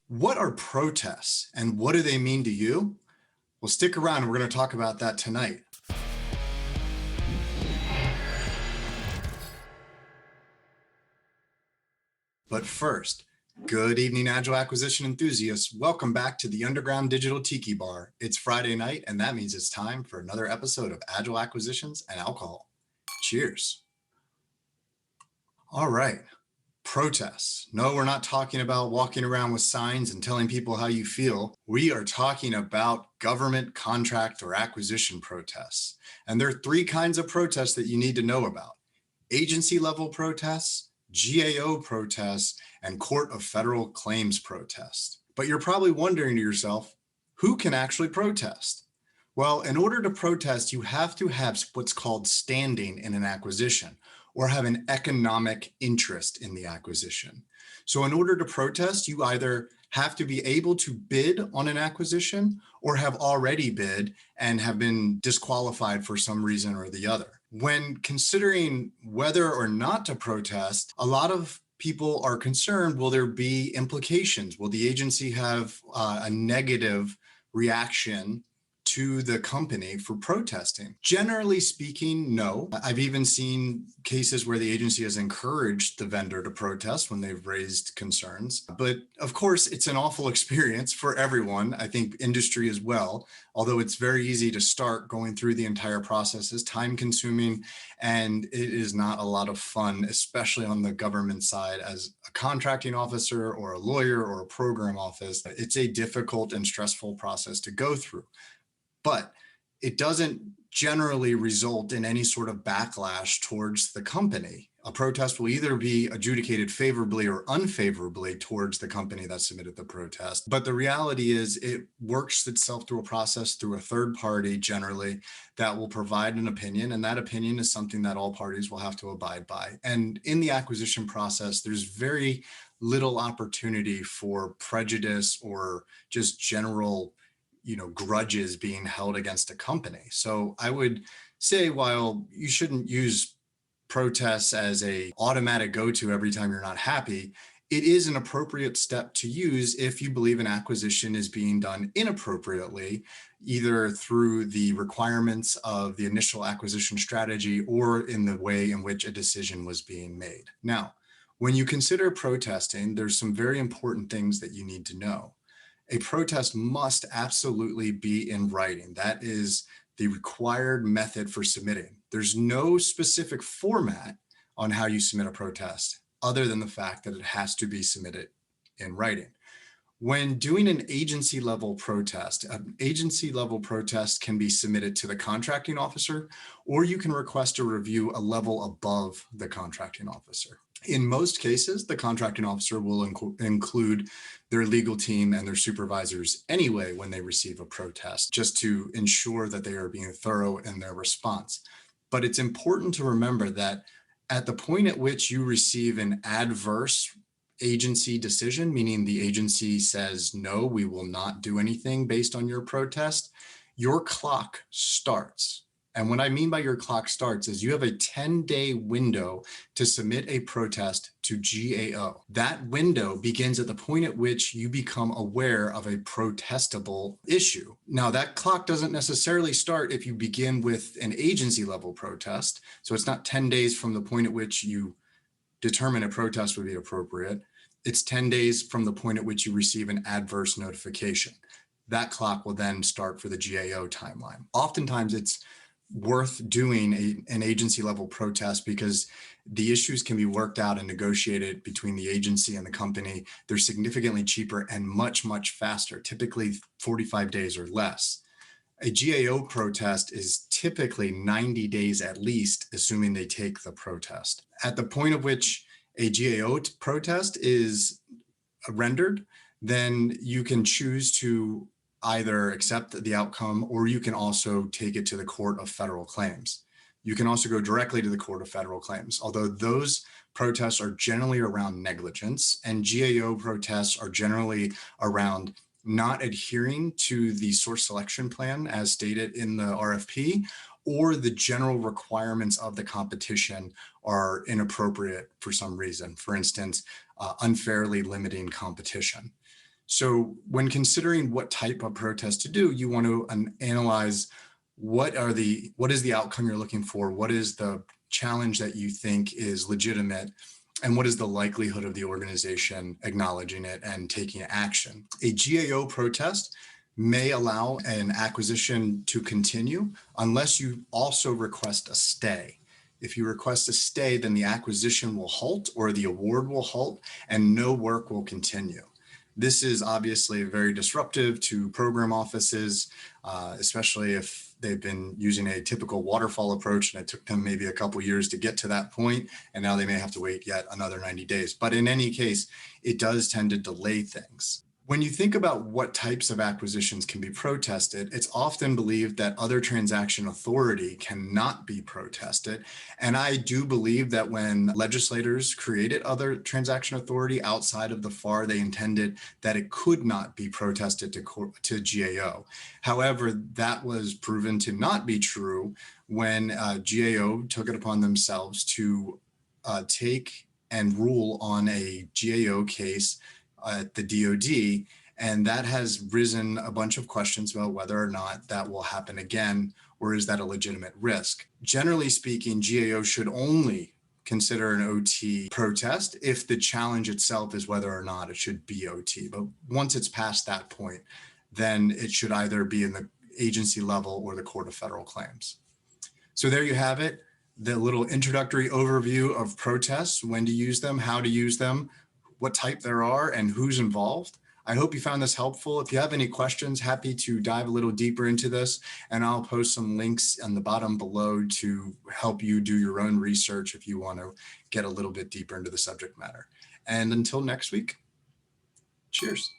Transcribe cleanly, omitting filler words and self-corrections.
What are protests and what do they mean to you? Well, stick around and we're going to talk about that tonight. But first, good evening, Agile acquisition enthusiasts. Welcome back to the Underground Digital Tiki Bar. It's Friday night, and that means it's time for another episode of Agile Acquisitions and Alcohol. Cheers. All right. Protests. No, we're not talking about walking around with signs and telling people how you feel. We are talking about government contract or acquisition protests. And there are three kinds of protests that you need to know about: agency level protests, GAO protests, and Court of Federal Claims protests. But you're probably wondering to yourself, who can actually protest? Well, in order to protest, you have to have what's called standing in an acquisition, or have an economic interest in the acquisition. So in order to protest, you either have to be able to bid on an acquisition or have already bid and have been disqualified for some reason or the other. When considering whether or not to protest, a lot of people are concerned, will there be implications? Will the agency have a negative reaction to the company for protesting? Generally speaking, no. I've even seen cases where the agency has encouraged the vendor to protest when they've raised concerns. But of course, it's an awful experience for everyone. I think industry as well, although it's very easy to start. Going through the entire process is time consuming, and it is not a lot of fun, especially on the government side. As a contracting officer or a lawyer or a program office, it's a difficult and stressful process to go through. But it doesn't generally result in any sort of backlash towards the company. A protest will either be adjudicated favorably or unfavorably towards the company that submitted the protest. But the reality is it works itself through a process through a third party generally that will provide an opinion. And that opinion is something that all parties will have to abide by. And in the acquisition process, there's very little opportunity for prejudice or just general grudges being held against a company. So I would say, while you shouldn't use protests as a automatic go-to every time you're not happy, it is an appropriate step to use if you believe an acquisition is being done inappropriately, either through the requirements of the initial acquisition strategy or in the way in which a decision was being made. Now, when you consider protesting, there's some very important things that you need to know. A protest must absolutely be in writing. That is the required method for submitting. There's no specific format on how you submit a protest other than the fact that it has to be submitted in writing. When doing an agency level protest, an agency level protest can be submitted to the contracting officer, or you can request a review a level above the contracting officer. In most cases, the contracting officer will include their legal team and their supervisors anyway when they receive a protest, just to ensure that they are being thorough in their response. But it's important to remember that at the point at which you receive an adverse agency decision, meaning the agency says, no, we will not do anything based on your protest, your clock starts. And what I mean by your clock starts is you have a 10-day window to submit a protest to GAO. That window begins at the point at which you become aware of a protestable issue. Now, that clock doesn't necessarily start if you begin with an agency level protest. So it's not 10 days from the point at which you determine a protest would be appropriate. It's 10 days from the point at which you receive an adverse notification. That clock will then start for the GAO timeline. Oftentimes, it's worth doing an agency level protest because the issues can be worked out and negotiated between the agency and the company. They're significantly cheaper and much, much faster, typically 45 days or less. A GAO protest is typically 90 days at least, assuming they take the protest. At the point of which a GAO protest is rendered, then you can choose to either accept the outcome, or you can also take it to the Court of Federal Claims. You can also go directly to the Court of Federal Claims, although those protests are generally around negligence, and GAO protests are generally around not adhering to the source selection plan as stated in the RFP, or the general requirements of the competition are inappropriate for some reason. For instance, unfairly limiting competition. So when considering what type of protest to do, you want to analyze what is the outcome you're looking for? What is the challenge that you think is legitimate? And what is the likelihood of the organization acknowledging it and taking action? A GAO protest may allow an acquisition to continue unless you also request a stay. If you request a stay, then the acquisition will halt or the award will halt and no work will continue. This is obviously very disruptive to program offices, especially if they've been using a typical waterfall approach and it took them maybe a couple years to get to that point, and now they may have to wait yet another 90 days. But in any case, it does tend to delay things. When you think about what types of acquisitions can be protested, it's often believed that other transaction authority cannot be protested. And I do believe that when legislators created other transaction authority outside of the FAR, they intended that it could not be protested to GAO. However, that was proven to not be true when GAO took it upon themselves to take and rule on a GAO case at the DoD, and that has risen a bunch of questions about whether or not that will happen again, or is that a legitimate risk? Generally speaking, GAO should only consider an OT protest if the challenge itself is whether or not it should be OT. But once it's past that point, then it should either be in the agency level or the Court of Federal Claims. So there you have it, the little introductory overview of protests, when to use them, how to use them, what type there are, and who's involved. I hope you found this helpful. If you have any questions, happy to dive a little deeper into this, and I'll post some links on the bottom below to help you do your own research if you want to get a little bit deeper into the subject matter. And until next week, cheers.